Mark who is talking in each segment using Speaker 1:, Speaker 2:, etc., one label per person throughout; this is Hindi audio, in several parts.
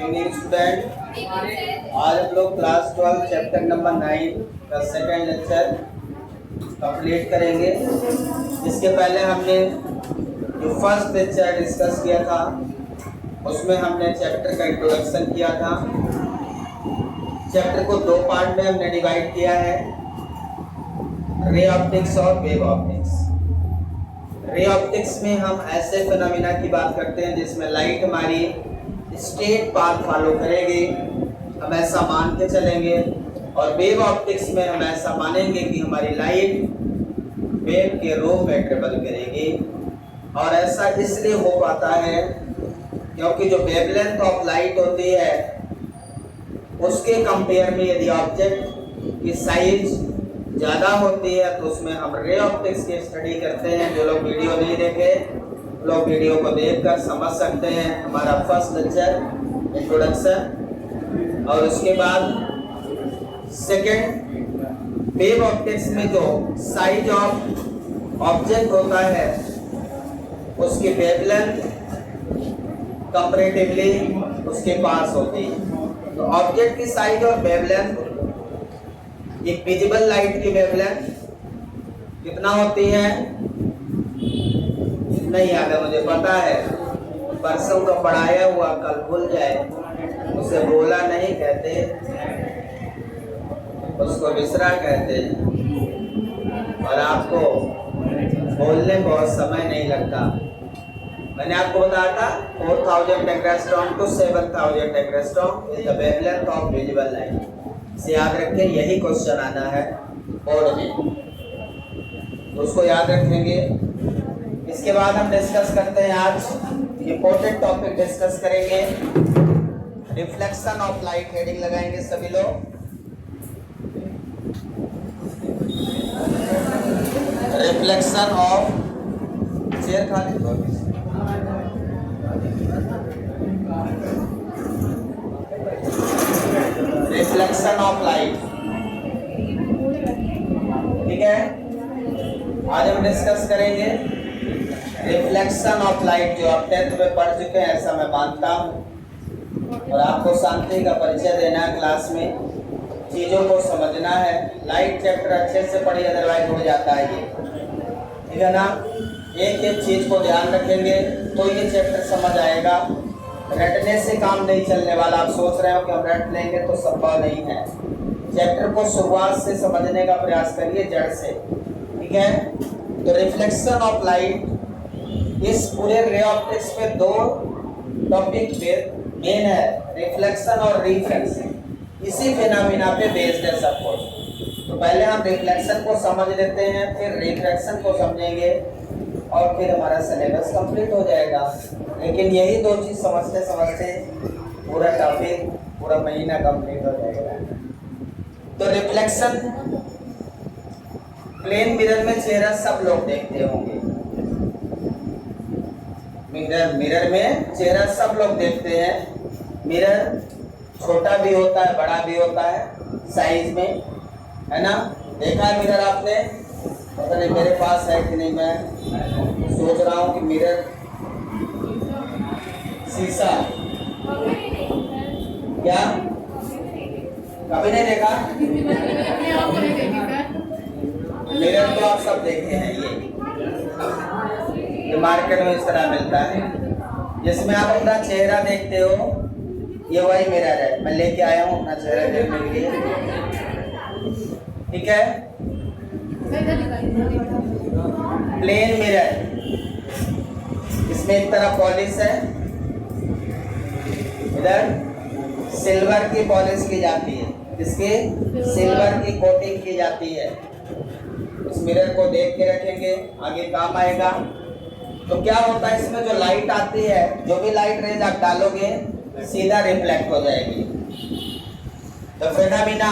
Speaker 1: इवनिंग स्टूडेंट, आज हम लोग क्लास 12 चैप्टर नंबर 9 का सेकेंड लेक्चर कंप्लीट करेंगे। इसके पहले हमने जो फर्स्ट लेक्चर डिस्कस किया था उसमें हमने चैप्टर का इंट्रोडक्शन किया था। चैप्टर को दो पार्ट में हमने डिवाइड किया है, रे ऑप्टिक्स और वेव ऑप्टिक्स। रे ऑप्टिक्स में हम ऐसे फिनोमिना की बात करते हैं जिसमें लाइट हमारी स्ट्रेट पाथ फॉलो करेगी, हम ऐसा मान के चलेंगे। और वेव ऑप्टिक्स में हम ऐसा मानेंगे कि हमारी लाइट वेव के रूप में ट्रेवल करेगी। और ऐसा इसलिए हो पाता है क्योंकि जो वेवलेंथ ऑफ लाइट होती है उसके कंपेयर में यदि ऑब्जेक्ट की साइज ज़्यादा होती है तो उसमें हम रे ऑप्टिक्स की स्टडी करते हैं। जो लोग वीडियो नहीं देखे लोग वीडियो को देखकर समझ सकते हैं। हमारा फर्स्ट लेक्चर इंट्रोडक्शन और उसके बाद सेकंड वेव ऑप्टिक्स में जो साइज ऑफ ऑब्जेक्ट होता है उसकी वेवलेंथ कंपैरेटिवली उसके पास होती है। तो ऑब्जेक्ट की साइज और वेवलेंथ, एक विजिबल लाइट की वेवलेंथ कितना होती है नहीं याद है, मुझे पता है, परसों का पढ़ाया हुआ कल भूल जाए, उसे बोला नहीं कहते, उसको विसरा कहते हैं। और आपको बोलने बहुत समय नहीं लगता। मैंने आपको बताया था 4000 angstrom to 7000 angstrom is the wavelength of visible light. इसे याद रखें, यही क्वेश्चन आना है बोर्ड में, तो उसको याद रखेंगे। इसके बाद हम डिस्कस करते हैं, आज इंपॉर्टेंट टॉपिक डिस्कस करेंगे, रिफ्लेक्शन ऑफ लाइट। हेडिंग लगाएंगे सभी लोग, रिफ्लेक्शन ऑफ, चेयर खाली, रिफ्लेक्शन ऑफ लाइट। ठीक है, आज हम डिस्कस करेंगे रिफ्लेक्शन ऑफ लाइट, जो आप 10th में पढ़ चुके हैं ऐसा मैं मानता हूँ। और आपको शांति का परिचय देना है, क्लास में चीज़ों को समझना है। लाइट चैप्टर अच्छे से पढ़िए, अदरवाइज हो जाता है ये, ठीक है ना। एक एक चीज़ को ध्यान रखेंगे तो ये चैप्टर समझ आएगा। रटने से काम नहीं चलने वाला। आप सोच रहे हो कि हम रट लेंगे तो संभव नहीं है। चैप्टर को शुरुआत से समझने का प्रयास करिए, जड़ से, ठीक है। तो रिफ्लेक्शन ऑफ लाइट, इस पूरे रे ऑप्टिक्स पे दो टॉपिक मेन है, रिफ्लेक्शन और रिफ्रैक्शन। इसी फिनोमिना पे बेस्ड है सब कुछ। तो पहले हम रिफ्लेक्शन को समझ लेते हैं, फिर रिफ्रैक्शन को समझेंगे और फिर हमारा सिलेबस कंप्लीट हो जाएगा। लेकिन यही दो चीज़ समझते समझते पूरा टॉपिक, पूरा महीना कंप्लीट हो जाएगा। तो रिफ्लेक्शन, प्लेन मिरर में चेहरा सब लोग देखते होंगे। मिरर में चेहरा सब लोग देखते हैं। मिरर छोटा भी होता है, बड़ा भी होता है साइज में, है ना। देखा है मिरर आपने? पता नहीं मेरे पास है कि नहीं, मैं सोच रहा हूँ कि मिरर शीशा, क्या कभी नहीं देखा? मिरर तो आप सब देखते हैं, ये मार्केट में इस तरह मिलता है, जिसमें आप अपना चेहरा देखते हो। ये वही मिरर है, मैं लेके आया हूँ अपना चेहरा देखने के लिए, ठीक है। प्लेन मिरर, इसमें एक तरफ पॉलिश है, इधर सिल्वर की पॉलिश की जाती है, इसके सिल्वर की कोटिंग की जाती है। इस मिरर को देख के रखेंगे, आगे काम आएगा। तो क्या होता है, इसमें जो लाइट आती है, जो भी लाइट रेज आप डालोगे सीधा रिफ्लेक्ट हो जाएगी। तो phenomena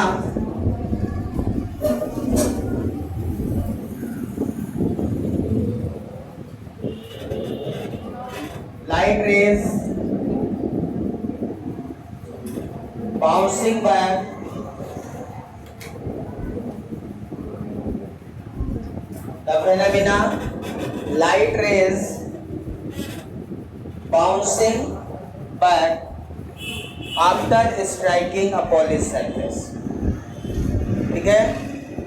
Speaker 1: light rays bouncing back the phenomena light rays bouncing back after striking a polish surface. ठीक है,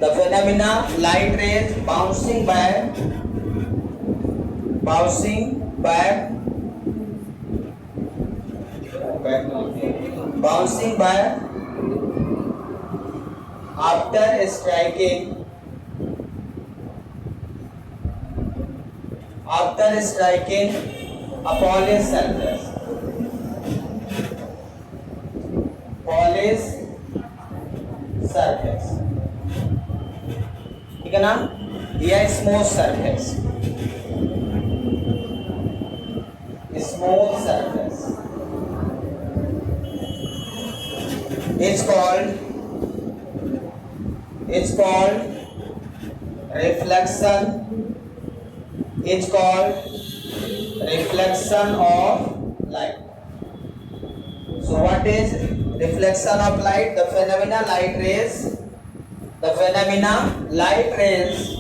Speaker 1: the phenomena light rays bouncing back after striking a polished surface, ठीक है ना, या smooth surface, it's called reflection of light. So what is reflection of light? The phenomena light rays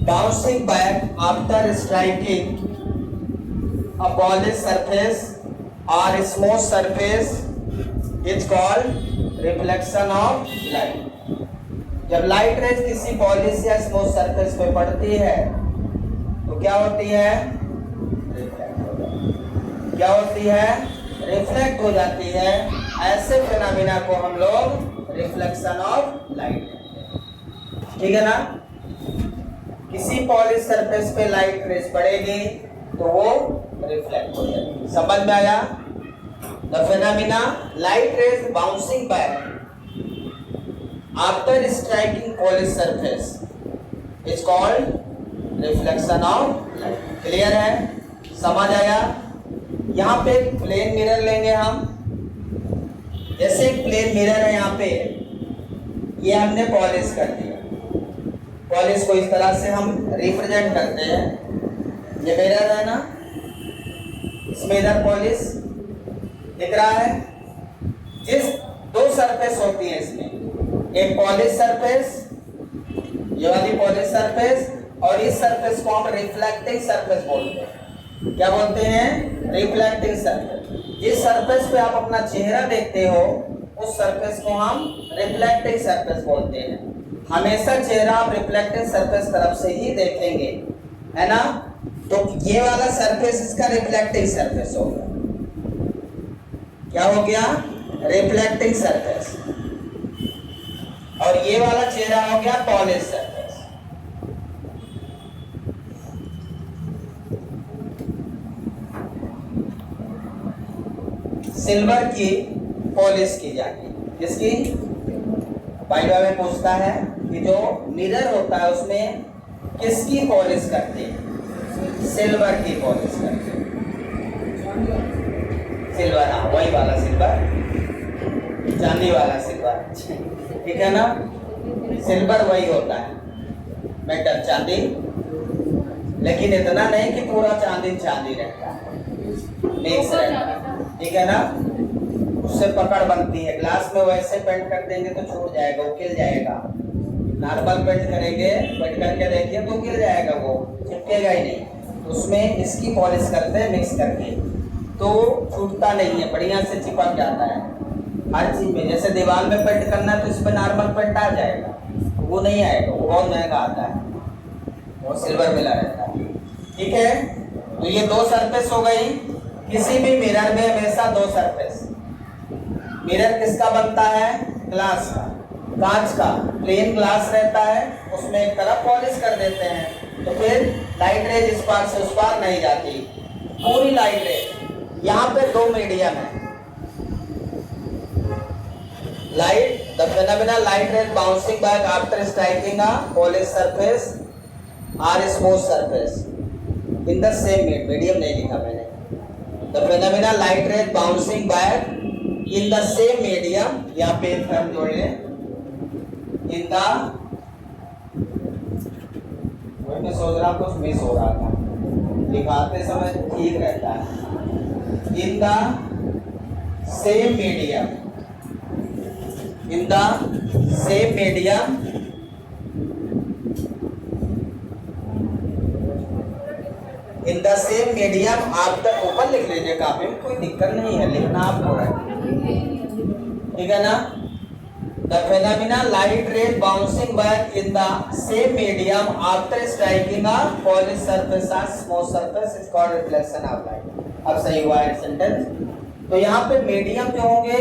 Speaker 1: bouncing back after striking a polished surface or smooth surface is called reflection of light. जब लाइट रेज किसी पॉलिश या स्मूथ सरफेस पे पड़ती है तो क्या होती है? रिफ्लेक्ट हो जाती है। ऐसे फिनोमेना को हम लोग रिफ्लेक्शन ऑफ लाइट कहते हैं। ठीक है ना, किसी पॉलिश सरफेस पे लाइट रेज पड़ेगी तो वो रिफ्लेक्ट हो जाएगी। समझ में आया? The phenomena light rays bouncing back after striking polished surface is called reflection of light. Clear है? समझ आया? यहाँ पे प्लेन मिरर लेंगे हम। जैसे एक प्लेन मिरर है यहाँ पे, ये हमने पॉलिश कर दिया। पॉलिश को इस तरह से हम रिप्रेजेंट करते हैं। ये मिरर है ना, इसमें इधर पॉलिश दिख रहा है। जिस दो सरफेस होती है इसमें, एक पॉलिश सरफेस, ये वाली पॉलिश सरफेस, और इस सरफेस को हम रिफ्लेक्टिंग सरफेस बोलते हैं। क्या बोलते हैं? Reflecting surface. जिस सरफेस पे आप अपना चेहरा देखते हो उस सरफेस को हम रिफ्लेक्टिंग सरफेस बोलते हैं। हमेशा चेहरा आप रिफ्लेक्टिंग सरफेस तरफ से ही देखेंगे, है ना? तो ये वाला सरफेस इसका रिफ्लेक्टिंग सरफेस हो गया। क्या हो गया? Reflecting surface. और ये वाला चेहरा हो गया पॉलिश सरफेस। सिल्वर की पॉलिश की जाती है। किसकी? बाइबा में पूछता है कि जो मिरर होता है उसमें किसकी पॉलिश करते हैं? सिल्वर की पॉलिश करते हैं। सिल्वर, हाँ वही वाला सिल्वर, चांदी वाला सिल्वर। ठीक है ना, सिल्वर वही होता है, मेटल चांदी, लेकिन इतना नहीं कि पूरा चांदी रहता है, मिक्स रहता है। ठीक है ना, उससे पकड़ बनती है। ग्लास में वैसे पेंट कर देंगे तो छूट जाएगा, वो गिर जाएगा। नॉर्मल पेंट करेंगे, पेंट करके देखिए तो गिर जाएगा, वो चिपकेगा ही नहीं। तो उसमें इसकी पॉलिश करते हैं मिक्स करके, तो छूटता नहीं है, बढ़िया से चिपक जाता है हर चीज में। जैसे दीवार में पेंट करना है तो इस पर नॉर्मल पेंट आ जाएगा, वो नहीं आएगा, वो बहुत महंगा आता है, वो सिल्वर मिला रहता है। ठीक है, तो ये दो सरफेस हो गई। किसी भी मिरर में हमेशा दो सरफेस। मिरर किसका बनता है? ग्लास का, कांच का। प्लेन ग्लास रहता है, उसमें एक तरफ पॉलिश कर देते हैं तो फिर लाइट रेज इस पार से उस पार नहीं जाती, पूरी लाइट रेज। यहाँ पे दो मीडियम है। Light, the phenomena light rays bouncing back after striking a polished surface or smooth surface in the same medium नहीं लिखा मैंने। The phenomena light rays bouncing back in the same medium, यहाँ पे हम जोड़ लें, in the, वही मैं सोच रहा कुछ मिस हो रहा था, लिखाते समय ठीक रहता है। In the same medium, in the same medium in the the same medium after, ऊपर लिख लीजिए काफी में, कोई दिक्कत नहीं है, लिखना आपको है, ठीक है ना। The phenomena light ray bouncing back in the same medium after striking a polish surface और smooth surface is called reflection of light. अब सही हुआ है सेंटेंस। तो यहाँ पे मीडियम जो होंगे,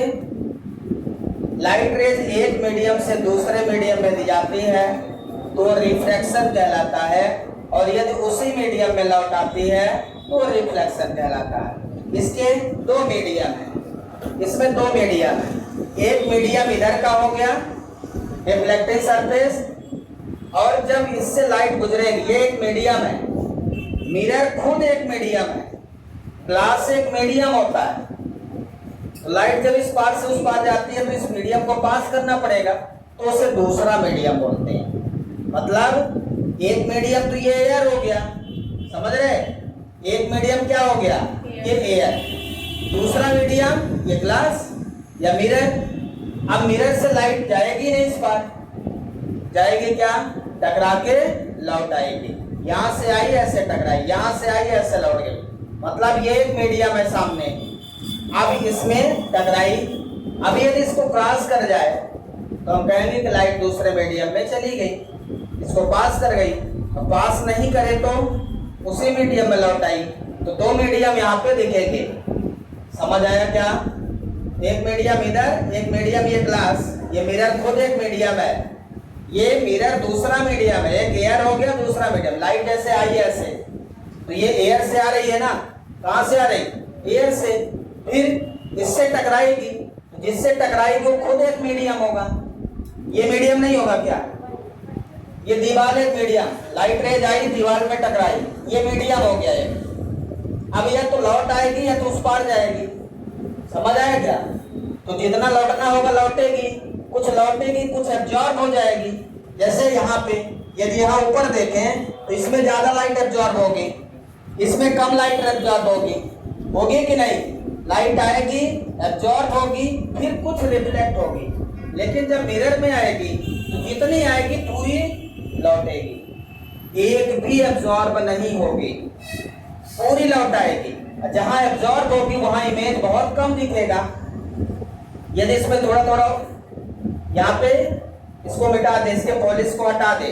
Speaker 1: लाइट रेज एक मीडियम से दूसरे मीडियम में दी जाती है तो रिफ्रैक्शन कहलाता है, और यदि उसी मीडियम में लौट आती है तो रिफ्लेक्शन कहलाता है। इसके दो मीडियम है, इसमें दो मीडियम है। एक मीडियम इधर का हो गया रिफ्लेक्टिंग सरफेस, और जब इससे लाइट गुजरेगी, ये एक मीडियम है, मिरर खुद एक मीडियम है, ग्लास एक मीडियम होता है। तो लाइट जब इस पार से उस पार जाती है तो इस मीडियम को पास करना पड़ेगा, तो उसे दूसरा मीडियम बोलते हैं। मतलब एक मीडियम तो ये एयर हो गया, समझ रहे, एक मीडियम क्या हो गया, ये एयर, दूसरा मीडियम ये ग्लास या मिरर। अब मिरर से लाइट जाएगी नहीं, इस पार जाएगी क्या, टकरा के लौट आएगी। यहां से आई ऐसे टकराई, यहां से आई ऐसे लौट गई, मतलब ये एक मीडियम है सामने, अब इसमें टकराई। अब यदि इसको क्रॉस कर जाए तो हम कहेंगे कि लाइट दूसरे मीडियम में चली गई, इसको पास कर गई। अब पास नहीं करे तो उसी मीडियम में लौट आई, तो दो मीडियम यहाँ पे दिखेंगे। समझ आया क्या, एक मीडियम इधर, एक मीडियम ये ग्लास, ये मिरर खुद एक मीडियम है, ये मिरर दूसरा मीडियम है, एक एयर हो गया दूसरा मीडियम। लाइट जैसे आई ऐसे, तो ये एयर से आ रही है ना, कहां से आ रही, एयर से, फिर इससे टकराएगी, जिससे टकराएगी वो खुद एक मीडियम होगा। ये मीडियम नहीं होगा क्या, ये दीवार एक मीडियम, लाइट रेज आई दीवार में टकराई, ये मीडियम हो गया है। अब या तो लौट आएगी या तो उस पार जाएगी, समझ आया क्या। तो जितना लौटना होगा लौटेगी, कुछ लौटेगी कुछ एब्जॉर्ब हो जाएगी। जैसे यहाँ पे यदि यहाँ ऊपर देखें तो इसमें ज्यादा लाइट एब्जॉर्ब होगी, इसमें कम लाइट एब्जॉर्ब होगी, होगी कि नहीं, लाइट आएगी एब्जॉर्ब होगी फिर कुछ रिफ्लेक्ट होगी, लेकिन जब मिरर में आएगी तो जितनी आएगी पूरी लौटेगी, एक भी एब्जॉर्ब नहीं होगी, पूरी लौट आएगी। जहां एब्जॉर्ब होगी वहां इमेज बहुत कम दिखेगा। यदि इसमें थोड़ा थोड़ा यहाँ पे इसको मिटा दे, इसके पॉलिश को हटा दे,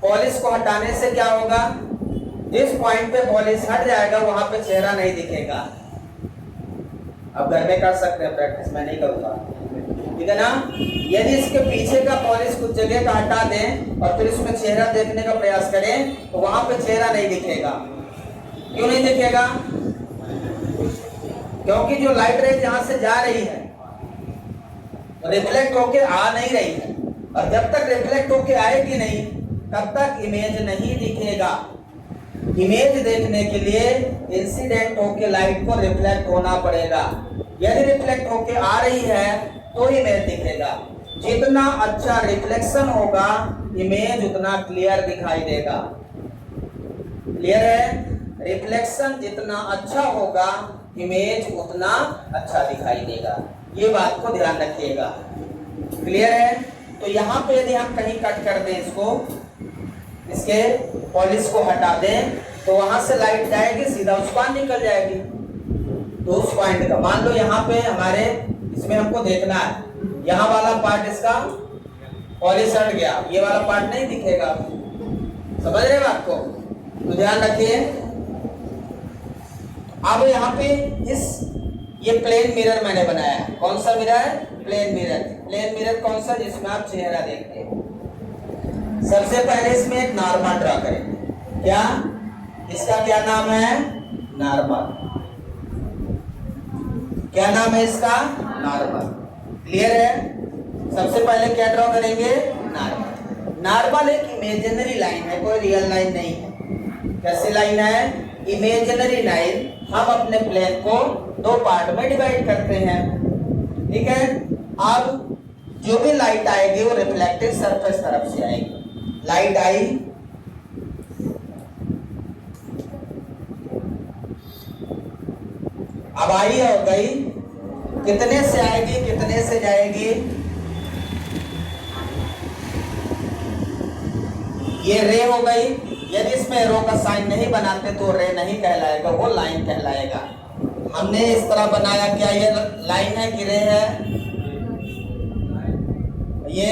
Speaker 1: पॉलिश को हटाने से क्या होगा, जिस पॉइंट पे पॉलिश हट जाएगा वहां पे चेहरा नहीं दिखेगा। अब घर में कर सकते हैं प्रैक्टिस, मैं नहीं करूंगा, ठीक है ना। यदि इसके पीछे का पॉलिश कुछ जगह का हटा दें और फिर इसमें चेहरा देखने का प्रयास करें तो वहां पे चेहरा नहीं दिखेगा। क्यों नहीं दिखेगा, क्योंकि जो लाइट रेज यहां से जा रही है रिफ्लेक्ट होके आ नहीं रही है, और जब तक रिफ्लेक्ट होके आएगी नहीं तब तक इमेज नहीं दिखेगा। इमेज देखने के लिए इंसिडेंट होके लाइट को रिफ्लेक्ट होना पड़ेगा। यदि रिफ्लेक्ट होके आ रही है तो इमेज दिखेगा। जितना अच्छा रिफ्लेक्शन होगा इमेज उतना क्लियर दिखाई देगा। क्लियर है, रिफ्लेक्शन जितना अच्छा होगा इमेज उतना अच्छा दिखाई देगा, ये बात को ध्यान रखिएगा। क्लियर है। तो यहाँ पे यदि हम कहीं कट कर दें इसको, इसके पॉलिश को हटा दें तो वहां से लाइट जाएगी सीधा उस पार निकल जाएगी। तो उस पॉइंट का मान लो यहाँ पे हमारे इसमें हमको देखना है, यहाँ वाला पार्ट इसका पॉलिश हट गया, ये वाला पार्ट नहीं दिखेगा। समझ रहे बात को, तो ध्यान रखिए। अब यहाँ पे ये प्लेन मिरर मैंने बनाया है। कौन सा mirror? Plane mirror. Plane mirror कौन सा? जिसमें आप चेहरा देखते हैं। सबसे पहले इसमें एक नॉर्मल ड्रा करें। क्या इसका क्या नाम है? नॉर्मल। क्या नाम है इसका? नॉर्मल। क्लियर है। सबसे पहले क्या ड्रॉ करेंगे? नॉर्मल। नॉर्मल एक इमेजिनरी लाइन है, कोई रियल लाइन नहीं है। कैसी लाइन है? Imaginary line. हम अपने प्लेन को दो पार्ट में डिवाइड करते हैं, ठीक है। अब जो भी लाइट आएगी वो रिफ्लेक्टिव सरफेस तरफ से आएगी। लाइट आई, अब आई और गई, कितने से आएगी कितने से जाएगी? ये रे हो गई, यदि इसमें एरो का साइन नहीं बनाते तो रे नहीं कहलाएगा, वो लाइन कहलाएगा। हमने इस तरह बनाया, क्या ये लाइन है कि रे है? ये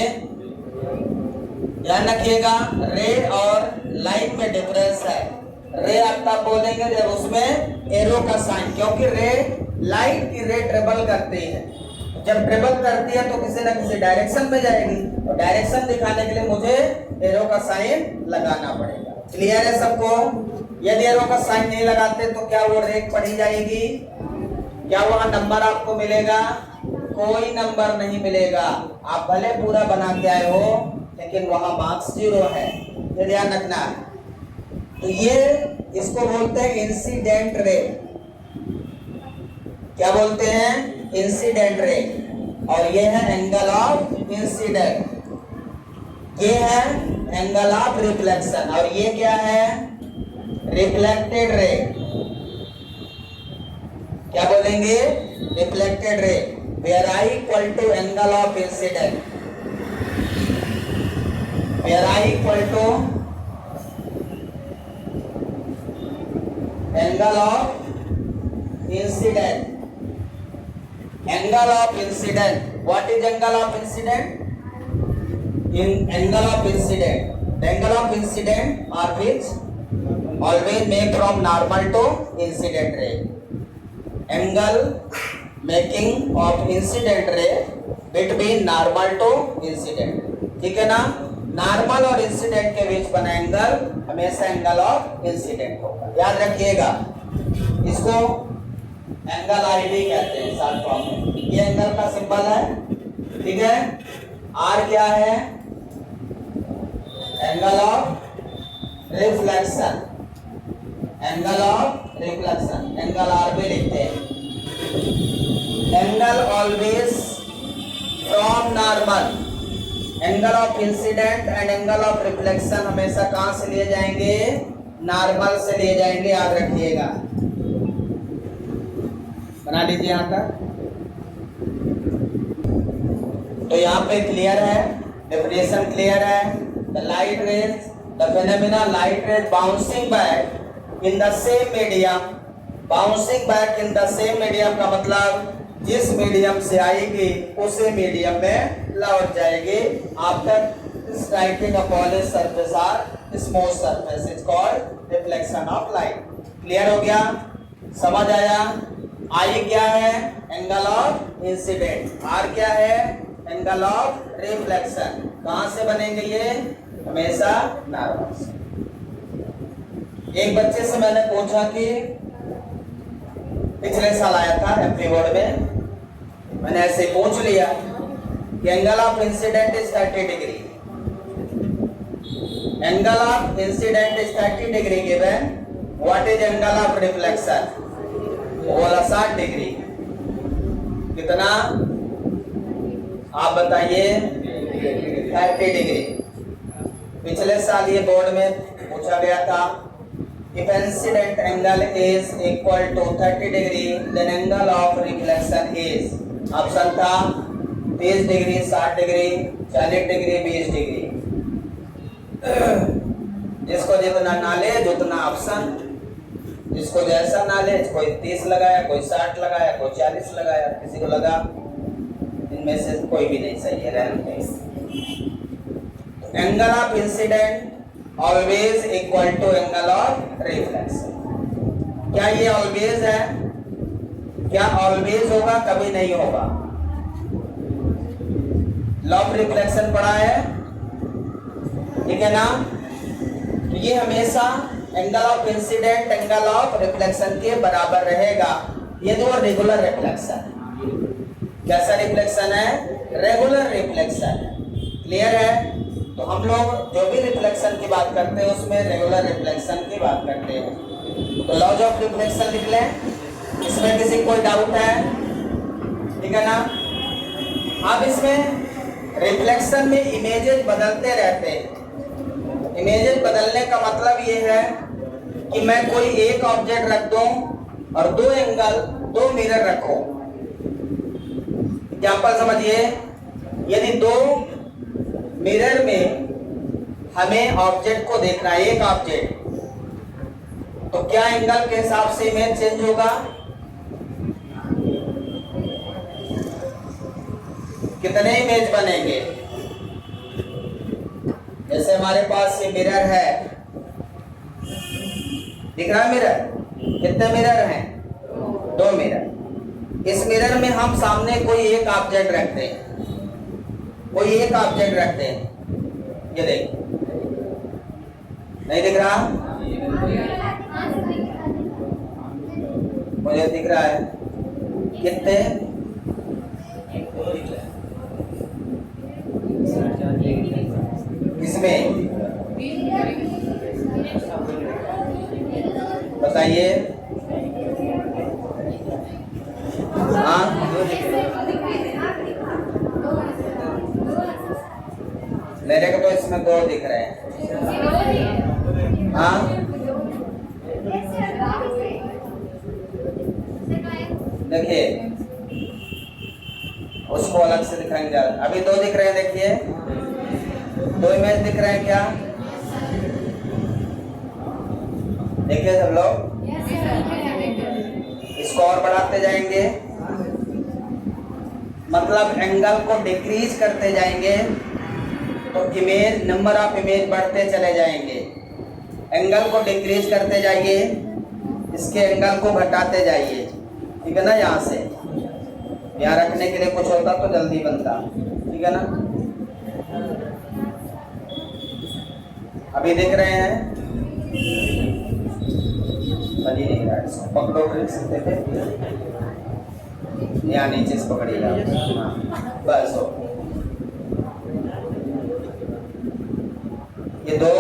Speaker 1: ध्यान रखिएगा, रे और लाइन में डिफरेंस है। रे आप तब बोलेंगे जब उसमें एरो का साइन, क्योंकि रे लाइट की रे ट्रेवल करती है, जब ट्रेवल करती है तो किसी न किसी डायरेक्शन में जाएगी, और डायरेक्शन दिखाने के लिए मुझे एरो का साइन लगाना पड़ेगा। क्लियर है सबको? यदि एरो का साइन नहीं लगाते तो क्या वो रे पढ़ी जाएगी? क्या वहां नंबर आपको मिलेगा? कोई नंबर नहीं मिलेगा। आप भले पूरा बना के आए हो लेकिन वहां मार्क्स 0 है, ये ध्यान रखना है। तो ये इसको बोलते हैं इंसिडेंट रे। क्या बोलते हैं? Incident ray. और ये है एंगल ऑफ इंसिडेंट, ये है एंगल ऑफ रिफ्लेक्शन, और ये क्या है? Reflected ray. क्या बोलेंगे? Reflected ray. Where I equal to angle of incident, where I equal to angle of incident. Angle of incident, what is angle of incident? In angle of incident, the angle of incident are which always make from normal to incident ray. Angle making of incident ray between normal to incident, ठीक है ना? नॉर्मल और इंसिडेंट के बीच बना एंगल हमेशा एंगल ऑफ इंसिडेंट होगा, याद रखिएगा। इसको एंगल आईडी कहते हैं शॉर्ट फॉर्म में। ये एंगल का सिंबल है, ठीक है? आर क्या है? Angle of reflection, angle of reflection, angle R भी लिखते हैं। Angle always from normal, angle of incident and angle of reflection हमेशा कहां से लिए जाएंगे? नॉर्मल से लिए जाएंगे, याद रखिएगा। बना लीजिए यहां तक। तो यहाँ पे क्लियर है, डेफिनेशन क्लियर है। The light rays, the phenomena light rays bouncing back in the same medium, bouncing back in the same medium का मतलब जिस मीडियम से आएगी उसी मीडियम में लौट जाएगी। After striking upon a surface or smooth surface is called reflection of light. Clear हो गया? समझ आया? आई क्या है? Angle of incident. आर क्या है? Angle of reflection. कहां से बनेंगे ये? हमेशा नॉर्मल से। एक बच्चे से मैंने पूछा कि पिछले साल आया था एमपी बोर्ड में, मैंने ऐसे पूछ लिया कि angle of incident is 30 degree, angle of incident is 30 degree given, what is angle of reflection? बोला 60 डिग्री। कितना? आप बताइए। 30 डिग्री। पिछले साल ये बोर्ड में पूछा गया था, if incident angle is equal to 30 degree then angle of reflection is, option था 30 डिग्री, 60 डिग्री, 40 डिग्री, 20 डिग्री। जिसको जितना नॉलेज उतना ऑप्शन, जिसको जैसा नॉलेज, कोई 30 लगाया, कोई 60 लगाया, कोई 40 लगाया, किसी को लगा इनमें से कोई भी नहीं सही है। Angle of incident always equal to angle of reflection. क्या ये ऑलवेज है? क्या ऑलवेज होगा? कभी नहीं होगा। लॉ ऑफ रिफ्लेक्शन पढ़ा है, ठीक है ना? तो ये हमेशा angle of incident angle of reflection के बराबर रहेगा। ये दो रेगुलर रिफ्लेक्शन है। कैसा रिफ्लेक्शन है? रेगुलर रिफ्लेक्शन है। क्लियर है? तो हम लोग जो भी रिफ्लेक्शन की बात करते हैं उसमें रेगुलर रिफ्लेक्शन की बात करते हैं। तो लॉज ऑफ रिफ्लेक्शन लिख लें, इसमें किसी कोई डाउट है? ठीक है ना? अब इसमें रिफ्लेक्शन में इमेजेस बदलते रहते हैं। इमेजेस बदलने का मतलब ये है कि मैं कोई एक ऑब्जेक्ट रख दूं और दो एंगल, दो मिरर रखूं। एग्जाम्पल समझिए, यदि दो मिरर में हमें ऑब्जेक्ट को देखना है, एक ऑब्जेक्ट, तो क्या एंगल के हिसाब से इमेज चेंज होगा? कितने इमेज बनेंगे? जैसे हमारे पास ये मिरर है, दिख रहा है मिरर? कितने मिरर हैं? 2 मिरर। इस मिरर में हम सामने कोई एक ऑब्जेक्ट रखते हैं, कोई एक ऑब्जेक्ट रखते हैं। ये देख, नहीं दिख रहा? मुझे दिख रहा है। कितने? किसमें बताइए? हाँ, मेरे को तो इसमें 2 दिख रहे हैं। हाँ, देखिए उसको अलग से दिखाएंगे। अभी 2 दिख रहे हैं, देखिए 2 इमेज दिख रहे हैं क्या? देखिए सब लोग, इसको और बढ़ाते जाएंगे, मतलब एंगल को डिक्रीज करते जाएंगे तो इमेज, नंबर ऑफ इमेज बढ़ते चले जाएंगे। एंगल को डिक्रीज करते जाइए, इसके एंगल को घटाते जाइए, ठीक है ना? यहाँ से यहाँ रखने के लिए कुछ होता तो जल्दी बनता, ठीक है ना? अभी देख रहे हैं? बनी नहीं रहा, इसको पकड़ो फिर सकते थे, यहाँ नीचे से पकड़िएगा, बस हो। ये 2,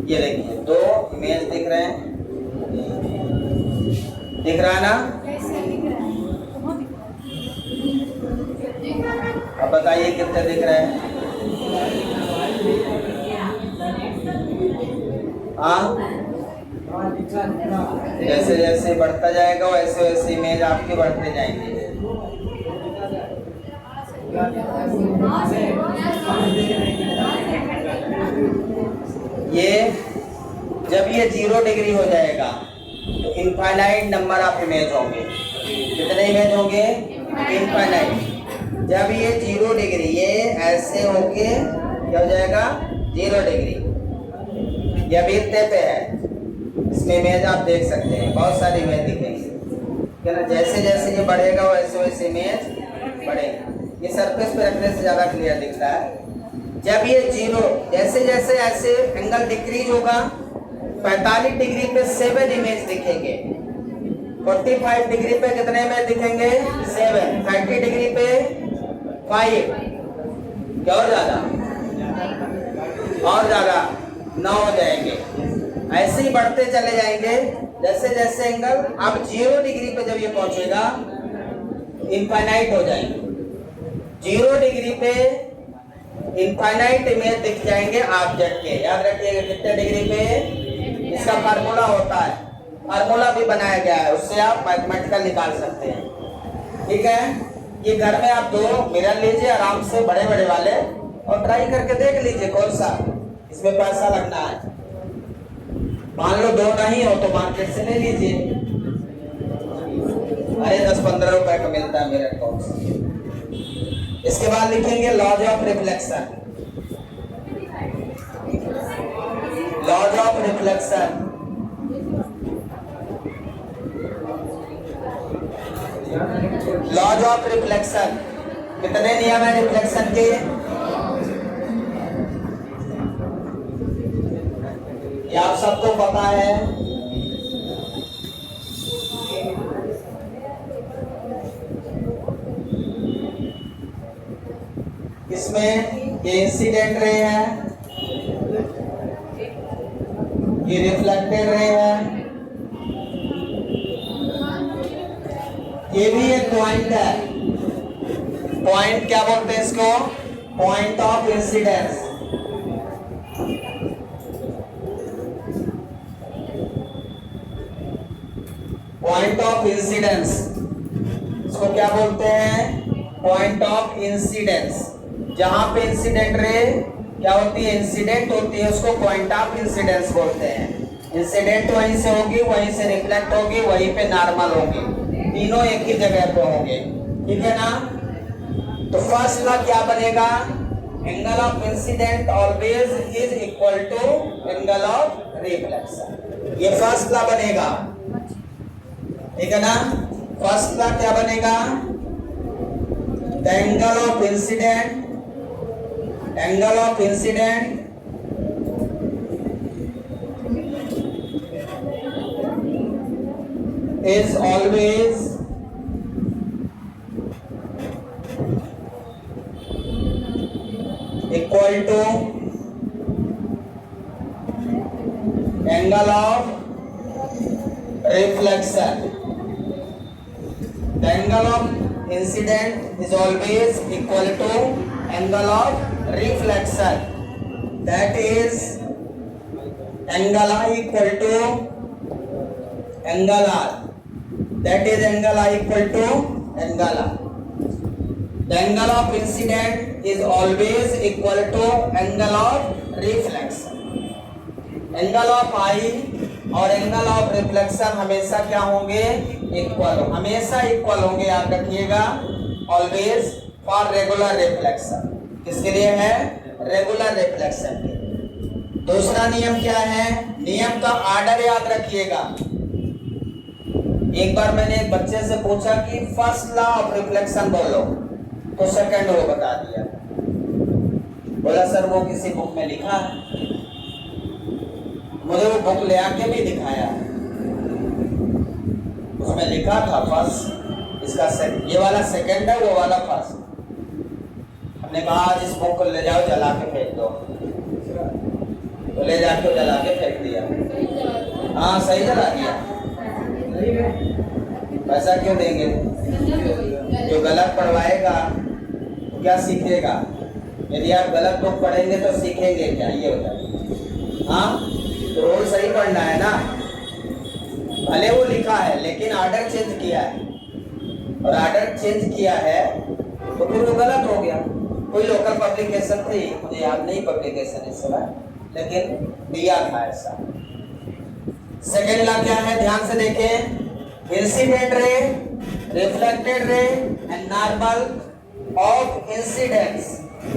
Speaker 1: ये देखिए 2 इमेज दिख रहे हैं, दिख रहा है ना? अब बताइए कितने दिख रहे हैं? हाँ, जैसे जैसे बढ़ता जाएगा वैसे वैसे इमेज आपके बढ़ते जाएंगे। ये जब ये 0 डिग्री हो जाएगा तो इनफाइनाइट नंबर ऑफ इमेज होंगे। कितने इमेज होंगे? इनफाइनाइट। जब ये 0 डिग्री, ये ऐसे होके क्या हो जाएगा? 0 डिग्री। ये अभी इतने पे है, इसमें इमेज आप देख सकते हैं, बहुत सारी इमेज दिखेंगे, क्या ना? जैसे जैसे ये बढ़ेगा वैसे वैसे इमेज बढ़ेगा। ये सरफेस पे रखने से ज़्यादा क्लियर दिखता है। जब ये 0, जैसे जैसे ऐसे एंगल डिक्रीज होगा, 45 डिग्री पे 7 इमेज दिखेंगे, 45 डिग्री पे कितने इमेज दिखेंगे? 7, 30 डिग्री पे 5, क्या और ज़्यादा? और ज़्यादा 9 हो जाएंगे। ऐसे ही बढ़ते चले जाएंगे जैसे जैसे एंगल, अब 0 डिग्री पे जब ये पहुंचेगा इनफाइनाइट हो जाएंगे। 0 डिग्री पे इनफाइनाइट इमेज दिख जाएंगे ऑब्जेक्ट के। याद रखिएगा कितने डिग्री पे? इसका फार्मूला होता है, फार्मूला भी बनाया गया है, उससे आप मैथमेटिकल निकाल सकते हैं, ठीक है? ये घर में आप 2 मिरर लीजिए आराम से, बड़े बड़े वाले, और ट्राई करके देख लीजिए कौन सा इसमें पैसा लगना है। मान लो 2 नहीं हो तो मार्केट से ले लीजिए, अरे 10-15 रुपए का मिलता है मिरर कौन सा। इसके बाद लिखेंगे laws of reflection. Laws of reflection, laws of reflection. कितने नियम है रिफ्लेक्शन के? ये आप सबको पता है। इसमें ये इंसिडेंट रे है, ये रिफ्लेक्टेड रे है, ये भी एक पॉइंट है। पॉइंट क्या बोलते हैं इसको? Point of incidence. Point of incidence इसको क्या बोलते हैं? Point of incidence. जहां पे इंसिडेंट रे क्या होती है, इंसिडेंट होती है, उसको पॉइंट ऑफ इंसिडेंस बोलते हैं। इंसिडेंट वहीं से होगी, वहीं से रिफ्लेक्ट होगी, वहीं पे नॉर्मल होगी, तीनों एक ही जगह पे होंगे, ठीक है ना। तो फर्स्ट लॉ क्या बनेगा, angle of incident always is equal to angle of reflection, ये फर्स्ट लॉ बनेगा, ठीक है ना। फर्स्ट लॉ क्या बनेगा, the angle of incident, angle of incident is always equal to angle of reflection. The angle of incident is always equal to angle of reflection. That is angle I equal to angle R. That is angle I equal to angle R. The angle of incident is always equal to angle of reflection. Angle of I और एंगल ऑफ रिफ्लेक्शन हमेशा क्या होंगे, इक्वल, हमेशा इक्वल होंगे, याद रखिएगा, ऑलवेज फॉर रेगुलर रिफ्लेक्शन। किसके लिए है, रेगुलर रिफ्लेक्शन के। दूसरा नियम क्या है, नियम का ऑर्डर याद रखिएगा। एक बार मैंने एक बच्चे से पूछा कि फर्स्ट लॉ ऑफ रिफ्लेक्शन बोलो, तो सेकंड वो बता दिया। बोला सर वो किसी बुक में लिखा है, मुझे वो बुक ले आके भी दिखाया, उसमें लिखा था फर्स्ट, इसका ये वाला सेकंड है, वो वाला फर्स्ट। हमने कहा आज इस बुक को ले जाओ, जला के फेंक दो, तो ले जाके जला के फेंक दिया। हाँ सही जला दिया, पैसा क्यों देंगे, जो गलत पढ़वाएगा तो क्या सीखेगा, यदि आप गलत बुक पढ़ेंगे तो सीखेंगे क्या, ये बताइए। हाँ तो रोल सही पढ़ना है ना, भले वो लिखा है लेकिन ऑर्डर चेंज किया है, और ऑर्डर चेंज किया है तो फिर वो गलत हो गया। कोई लोकल पब्लिकेशन थी, मुझे याद नहीं पब्लिकेशन इस समय, लेकिन दिया था ऐसा। सेकेंड लॉ क्या है, ध्यान से देखें, incident ray, reflected ray and normal of incidence,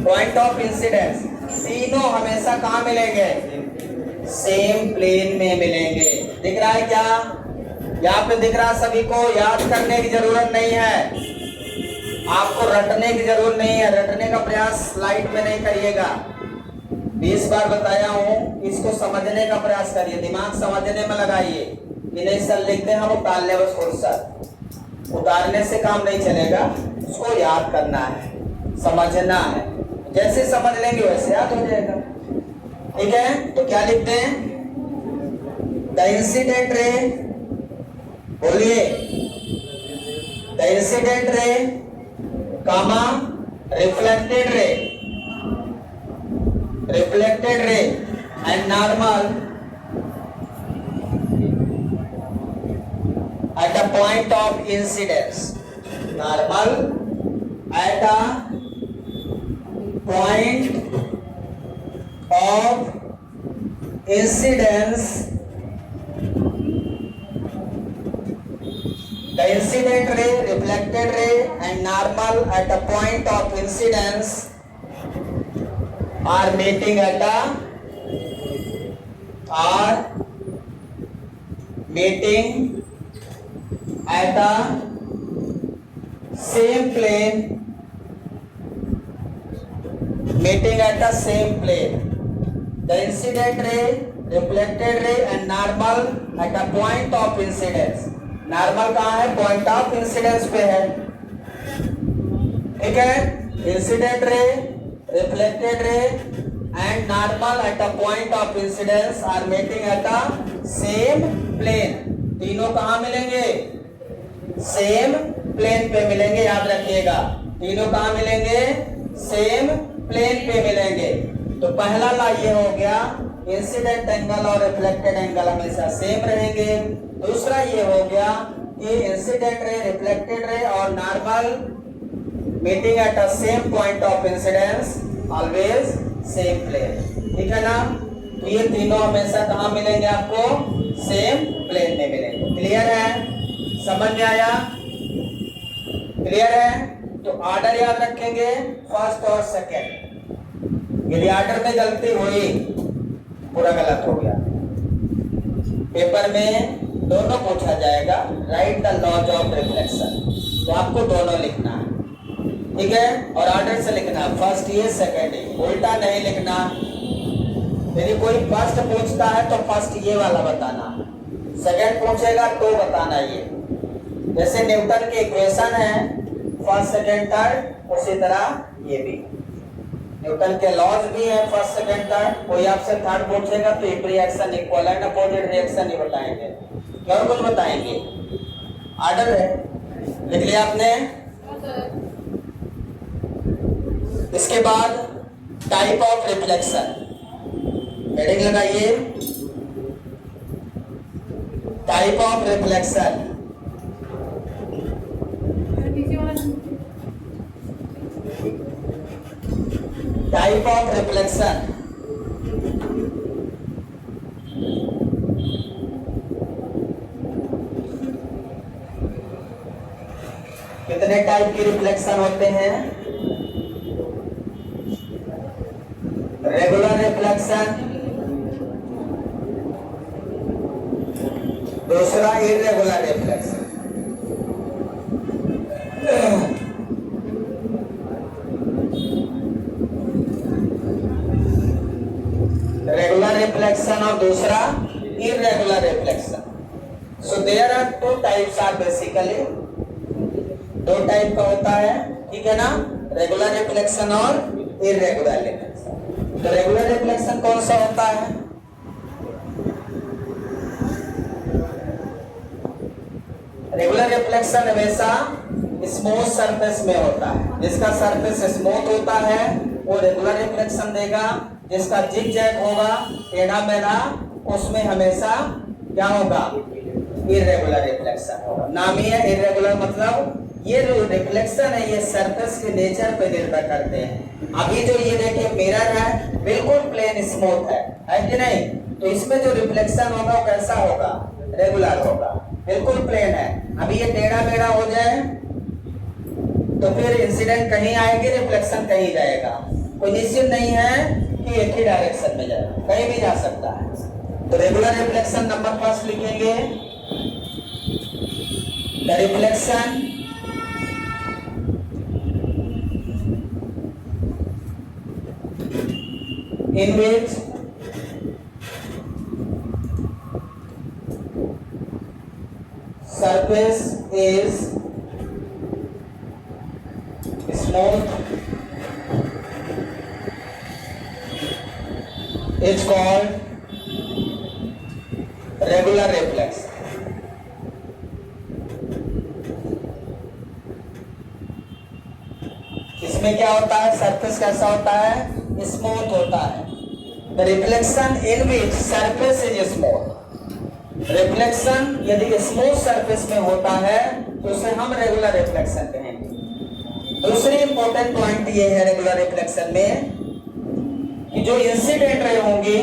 Speaker 1: point of incidence, तीनों हमेशा कहाँ मिलेंगे, सेम प्लेन में मिलेंगे। दिख रहा है क्या, यहाँ पे दिख रहा है सभी को, याद करने की जरूरत नहीं है, आपको रटने की जरूरत नहीं है, रटने का प्रयास स्लाइड में नहीं करिएगा। 20 बार बताया हूं, इसको समझने का प्रयास करिए, दिमाग समझने में लगाइए, कि नहीं सर लिखते हैं वो टाल ले बस फुर्सत, उतारने से काम नहीं चलेगा, उसको याद करना है, समझना है, जैसे समझ लेंगे वैसे याद हो जाएगा, ठीक है। तो क्या लिखते हैं, द इंसिडेंट रे, बोलिए, the incident ray comma reflected ray, reflected ray and normal at a point of incidence, normal at a point of incidence, the incident ray, reflected ray and normal at a point of incidence are meeting at a at the same plane, meeting at the same plane. The incident ray, reflected ray and normal at a point of incidence. Normal कहाँ है, point of incidence पे है, ठीक है। Incident ray, reflected ray and normal at a point of incidence are meeting at a same plane. तीनों कहाँ मिलेंगे, सेम प्लेन पे मिलेंगे, याद रखिएगा, तीनों कहाँ मिलेंगे, सेम प्लेन पे मिलेंगे। तो पहला लॉ ये हो गया, इंसिडेंट एंगल और रिफ्लेक्टेड एंगल हमेशा सेम रहेंगे। दूसरा ये हो गया कि इंसिडेंट रे, रिफ्लेक्टेड रे और normal meeting at a same point of incidence always same plane. ठीक है ना? तो ये तीनों हमेशा कहाँ मिलेंगे आपको? सेम प्लेन में मिलेंगे। क्लियर है? समझ में आया? क्लियर है? तो ऑर्डर याद रखेंगे, फर्स्ट और सेकेंड। यदि ऑर्डर में गलती हुई, पूरा गलत हो गया, पेपर में दोनों पूछा जाएगा। Write the laws of reflection, तो आपको दोनों लिखना है। ठीक है? और ऑर्डर से लिखना, फर्स्ट ये सेकेंड ये, उल्टा नहीं लिखना। यदि कोई फर्स्ट पूछता है तो फर्स्ट ये वाला बताना, सेकेंड पूछेगा तो बताना ये। जैसे न्यूटन के इक्वेशन है फर्स्ट सेकेंड थर्ड, उसी तरह ये भी न्यूटन के लॉज भी है फर्स्ट सेकेंड थर्ड। कोई आपसे थर्ड पूछेगा तो एक reaction equal and opposite reaction ही बताएंगे, और कुछ बताएंगे। ऑर्डर है, लिख लिया आपने? इसके बाद टाइप ऑफ रिफ्लेक्शन, हेडिंग लगाइए, type of reflection. Type of reflection, कितने टाइप की रिफ्लेक्शन होते हैं? रेगुलर रिफ्लेक्शन, दूसरा इर्रेगुलर रिफ्लेक्शन। रेगुलर रिफ्लेक्शन और दूसरा irregular reflection. So there are two types are basically, दो टाइप का होता है। ठीक है ना? रेगुलर रिफ्लेक्शन और इर्रेगुलर रिफ्लेक्शन। तो रेगुलर रिफ्लेक्शन कौन सा होता है? रेगुलर रिफ्लेक्शन हमेशा स्मूथ सरफेस में होता है। जिसका सरफेस स्मूथ होता है वो रेगुलर रिफ्लेक्शन देगा। जिसका जिग जैग होगा, टेढ़ा मेढ़ा, उसमें हमेशा क्या होगा? इर्रेगुलर रिफ्लेक्शन होगा। नाम ही है इर्रेगुलर, मतलब ये जो रिफ्लेक्शन है ये सरफेस के नेचर पे निर्भर करते हैं। अभी जो ये देखिए मिरर है बिल्कुल प्लेन स्मूथ है कि नहीं? तो इसमें जो रिफ्लेक्शन होगा वो कैसा होगा? रेगुलर होगा, बिल्कुल प्लेन है। अभी ये टेढ़ा मेढ़ा हो जाए तो फिर इंसिडेंट कहीं आएगी, रिफ्लेक्शन कहीं जाएगा। कोई निश्चित नहीं है कि एक ही डायरेक्शन में जाएगा, कहीं भी जा सकता है। तो रेगुलर रिफ्लेक्शन नंबर फर्स्ट लिखेंगे, the reflection in which surface is smooth is called regular reflex। इसमें क्या होता है? सरफेस कैसा होता है? स्मूथ होता है। The reflection in which surface is smooth, reflection यदि स्मूथ सरफेस में होता है तो उसे हम रेगुलर रिफ्लेक्शन कहेंगे। दूसरी इंपॉर्टेंट पॉइंट ये है रेगुलर रिफ्लेक्शन में कि जो इंसिडेंट रे होंगी,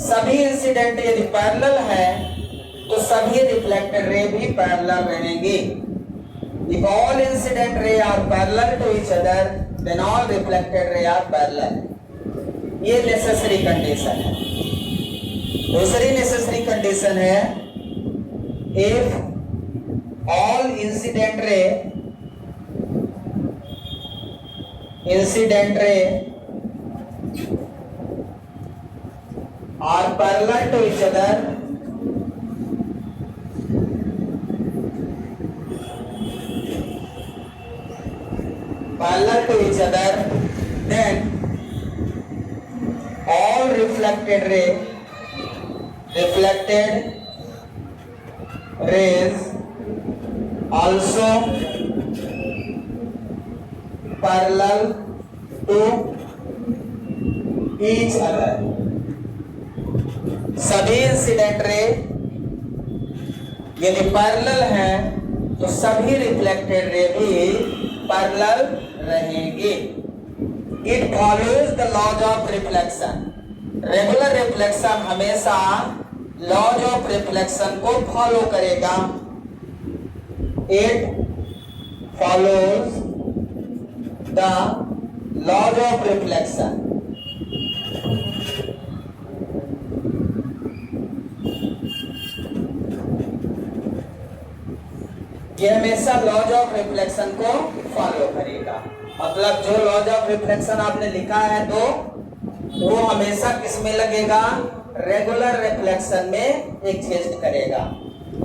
Speaker 1: सभी इंसिडेंट यदि पैरेलल है तो सभी रिफ्लेक्टेड रे भी पैरेलल रहेंगी। If all incident ray are parallel to each other, then all reflected ray are parallel। ये नेसेसरी कंडीशन है। दूसरी नेसेसरी कंडीशन है if all incident ray are parallel to each other, then all reflected rays also parallel to each other। सभी इंसिडेंट रे यदि पैरेलल हैं तो सभी रिफ्लेक्टेड रे भी पैरेलल रहेंगे। It follows the laws of reflection. Regular reflection हमेशा लॉज ऑफ रिफ्लेक्शन को फॉलो करेगा। It follows the laws of reflection. ये हमेशा लॉज ऑफ रिफ्लेक्शन को फॉलो करेगा। मतलब जो लॉज ऑफ रिफ्लेक्शन आपने लिखा है तो वो हमेशा किस में लगेगा? रेगुलर रिफ्लेक्शन में एग्जिस्ट करेगा।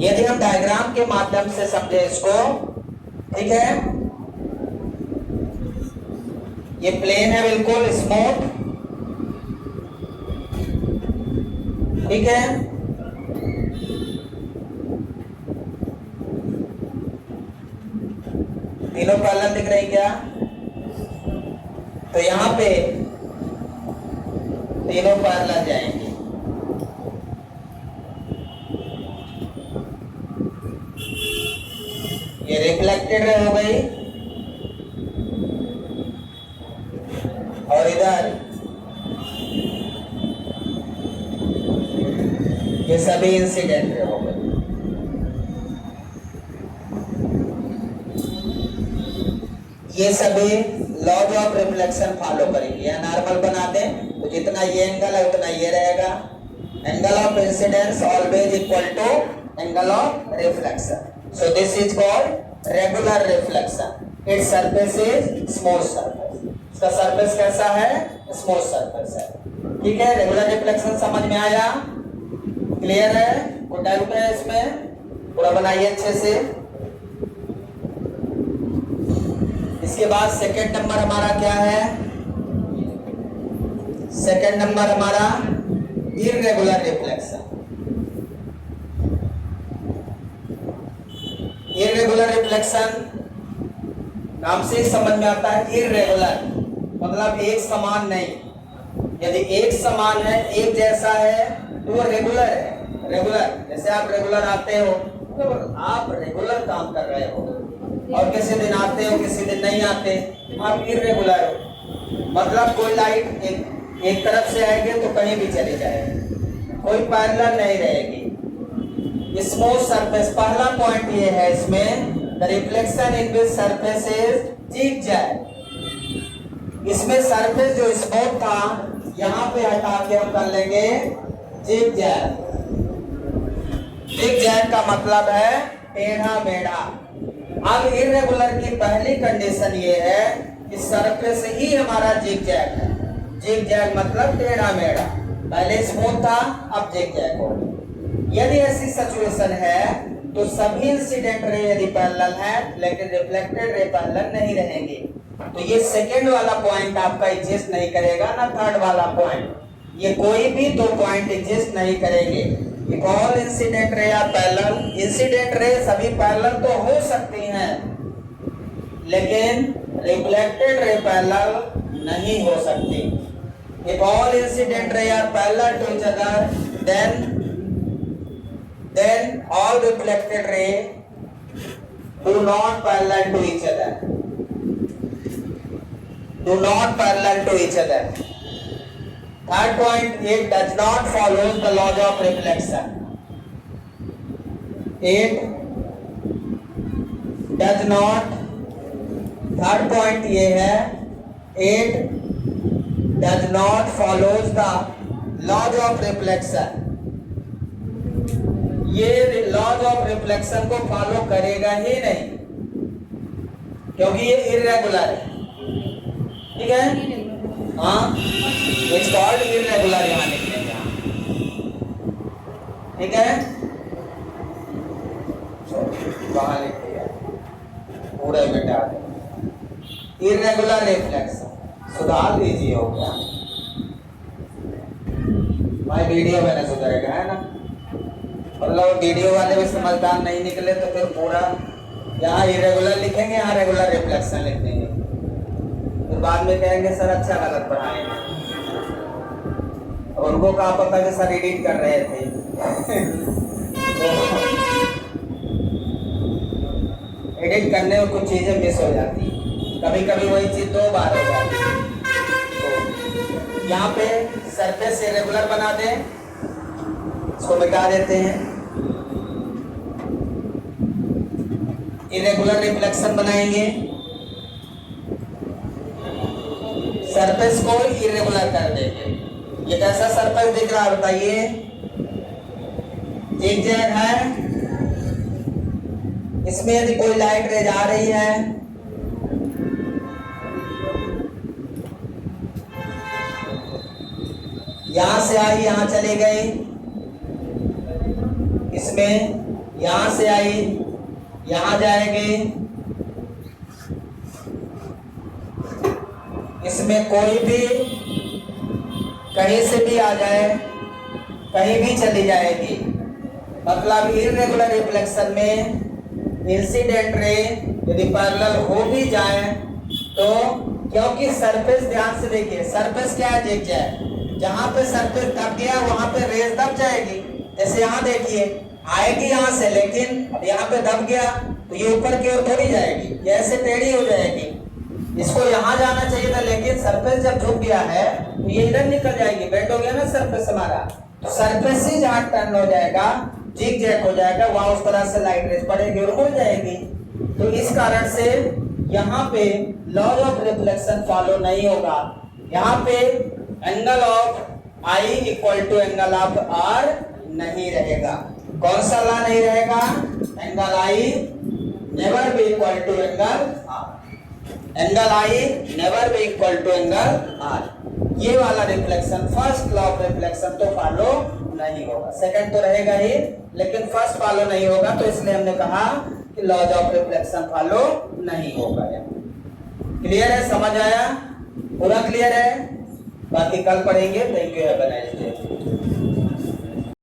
Speaker 1: यदि हम डायग्राम के माध्यम से समझे इसको, ठीक है, ये प्लेन है बिल्कुल स्मूथ, ठीक है, तीनों पैरेलल दिख रही क्या? तो यहां पे तीनों पैरेलल जाएंगे। ये रिफ्लेक्टेड रे हो गई और इधर ये सभी इंसिडेंट रे हो गए। ये सभी लॉज ऑफ रिफ्लेक्शन फॉलो करेंगे। या नॉर्मल बना दें तो जितना ये एंगल है उतना ये रहेगा। Angle of incidence always equal to angle of reflection. So this is called regular reflection. Its surface is smooth surface. इसका सरफेस कैसा है? स्मूथ सरफेस है। ठीक है, रेगुलर रिफ्लेक्शन समझ में आया? क्लियर है? कोई डाउट है इसमें? पूरा बनाइए अच्छे से। इसके बाद सेकंड नंबर हमारा क्या है? सेकंड नंबर हमारा इररेगुलर रिफ्लेक्शन। इररेगुलर रिफ्लेक्शन नाम से समझ में आता है। इररेगुलर मतलब एक समान नहीं। यदि एक समान है, एक जैसा है तो वो रेगुलर है। रेगुलर जैसे आप रेगुलर आते हो तो आप रेगुलर काम कर रहे हो, और किसी दिन आते हो किसी दिन नहीं आते, आप इर्रेगुलर हो। मतलब कोई लाइट एक तरफ से आएगी तो कहीं भी चली जाएगी, कोई पैरेलल नहीं रहेगी। स्मूथ सरफेस, पहला पॉइंट ये है इसमें, the reflection in this surface is zigzag. इसमें सरफेस जो स्मूथ था यहाँ पे हटा के हम कर लेंगे जिगजैग। जिगजैग का मतलब है टेढ़ा मेढ़ा। अब इर्रेगुलर की पहली कंडीशन ये है कि सरफेस ही हमारा जिगजैग है। जिगजैग मतलब टेढ़ा मेढ़ा। पहले स्मूथ था, अब जिगजैग हो। यदि ऐसी सिचुएशन है तो सभी इंसिडेंट रे यदि पैरेलल है लेकिन रिफ्लेक्टेड रे पैरेलल नहीं रहेंगे, तो ये सेकेंड वाला पॉइंट आपका एग्जिस्ट नहीं करेगा ना थर्ड वाला पॉइंट। ये कोई भी दो पॉइंट एग्जिस्ट नहीं करेंगे। If all incident ray are parallel, incident ray सभी पैरेलल तो हो सकती हैं लेकिन रिफ्लेक्टेड रे पैरेलल नहीं हो सकती। If all incident ray are parallel to each other, then all reflected ray do not parallel to each other. Do not parallel to each other. Third point, it does not follow the laws of reflection. It does not. Third point ये है, it does not follows the laws of reflection. ये laws of reflection को फॉलो करेगा ही नहीं क्योंकि ये इर्रेगुलर है। ठीक है, हाँ, इट्स कॉल्ड इर्रेगुलर, यहाँ लिखेंगे। ठीक है, वहां लिखिए पूरे मिटा दें। इर्रेगुलर रिफ्लेक्शन सुधार दीजिए, हो गया भाई। वीडियो मैंने सुधारेगा है ना, मतलब वीडियो वाले भी समझदार नहीं निकले तो फिर पूरा यहाँ इरेगुलर लिखेंगे, यहाँ रेगुलर रिफ्लेक्शन लिख देंगे, फिर बाद में कहेंगे सर अच्छा गलत पढ़ाए। और उनको कहा पता कि सर एडिट कर रहे थे तो एडिट करने में कुछ चीजें मिस हो जाती है। कभी कभी वही चीज 2 बार हो जाती है। तो यहाँ पे सरफेस इरेगुलर बना दें, इसको मिटा देते हैं। इरेगुलर रिफ्लेक्शन बनाएंगे, सरफेस को इरेगुलर कर देंगे। ये कैसा सरफेस दिख रहा है बताइए? एक जैग है, इसमें यदि कोई लाइट रेज आ रही है यहां से आई, यहां चली गई, इसमें यहां से आई, यहां जाएगी, इसमें कोई भी कहीं से भी आ जाए, कहीं भी चली जाएगी। मतलब इर्रेगुलर रिफ्लेक्शन में इंसिडेंट रे यदि पैरेलल हो भी जाए तो, क्योंकि सरफेस, ध्यान से देखिए, सरफेस क्या है? जिगजैग। जहां पे सरफेस दब गया वहां पे रेज दब जाएगी। जैसे यहाँ देखिए, आएगी यहाँ से, लेकिन यहाँ पे दब गया तो ये ऊपर की ओर थोड़ी जाएगी, ये ऐसे टेढ़ी हो जाएगी। इसको यहाँ जाना चाहिए था, लेकिन सरफेस जब झुक गया है तो ये इधर निकल जाएगी, बेंड हो गया ना सरफेस हमारा। तो सरफेस ही जहाँ टर्न हो जाएगा, जिगजैग हो जाएगा, वहां उस तरह से लाइट रेज पड़ेगी और उड़ जाएगी। तो इस कारण से यहाँ पे लॉ ऑफ रिफ्लेक्शन फॉलो नहीं होगा। यहाँ पे angle of I equal to angle of R नहीं रहेगा। कौन सा लॉ नहीं रहेगा? Angle I never be equal to angle R. Angle I never be equal to angle R. ये वाला reflection, first law of reflection तो फॉलो नहीं होगा। सेकंड तो रहेगा ही, लेकिन फर्स्ट फॉलो नहीं होगा, तो इसलिए हमने कहा कि लॉ ऑफ रिफ्लेक्शन फॉलो नहीं होगा। क्लियर है? समझ आया? पूरा क्लियर है? बाकी कल पढ़ेंगे। Thank you, have a nice day.